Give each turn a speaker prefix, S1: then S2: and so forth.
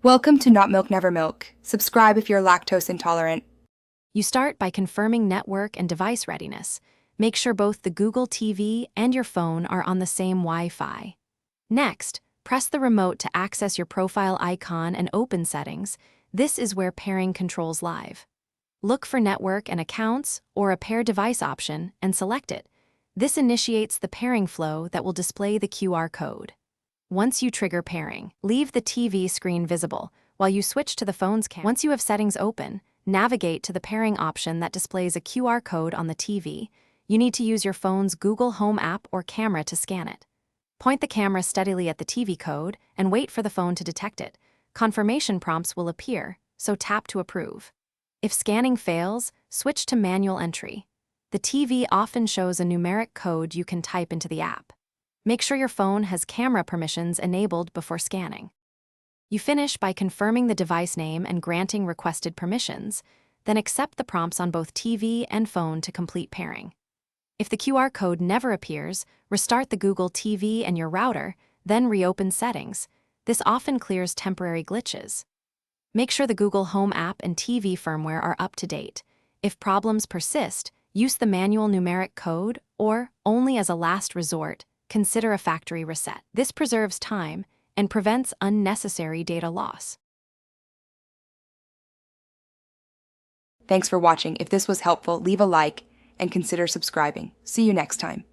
S1: Welcome to Not Milk Never Milk. Subscribe if you're lactose intolerant.
S2: You start by confirming network and device readiness. Make sure both the Google TV and your phone are on the same Wi-Fi. Next, press the remote to access your profile icon and open settings. This is where pairing controls live. Look for network and accounts or a pair device option and select it. This initiates the pairing flow that will display the QR code. Once you trigger pairing, leave the TV screen visible while you switch to the phone's camera. Once you have settings open, navigate to the pairing option that displays a QR code on the TV. You need to use your phone's Google Home app or camera to scan it. Point the camera steadily at the TV code and wait for the phone to detect it. Confirmation prompts will appear, so tap to approve. If scanning fails, switch to manual entry. The TV often shows a numeric code you can type into the app. Make sure your phone has camera permissions enabled before scanning. You finish by confirming the device name and granting requested permissions, then accept the prompts on both TV and phone to complete pairing. If the QR code never appears, restart the Google TV and your router, then reopen settings. This often clears temporary glitches. Make sure the Google Home app and TV firmware are up to date. If problems persist, use the manual numeric code or, only as a last resort, consider a factory reset. This preserves time and prevents unnecessary data loss.
S1: Thanks for watching. If this was helpful, leave a like and consider subscribing. See you next time.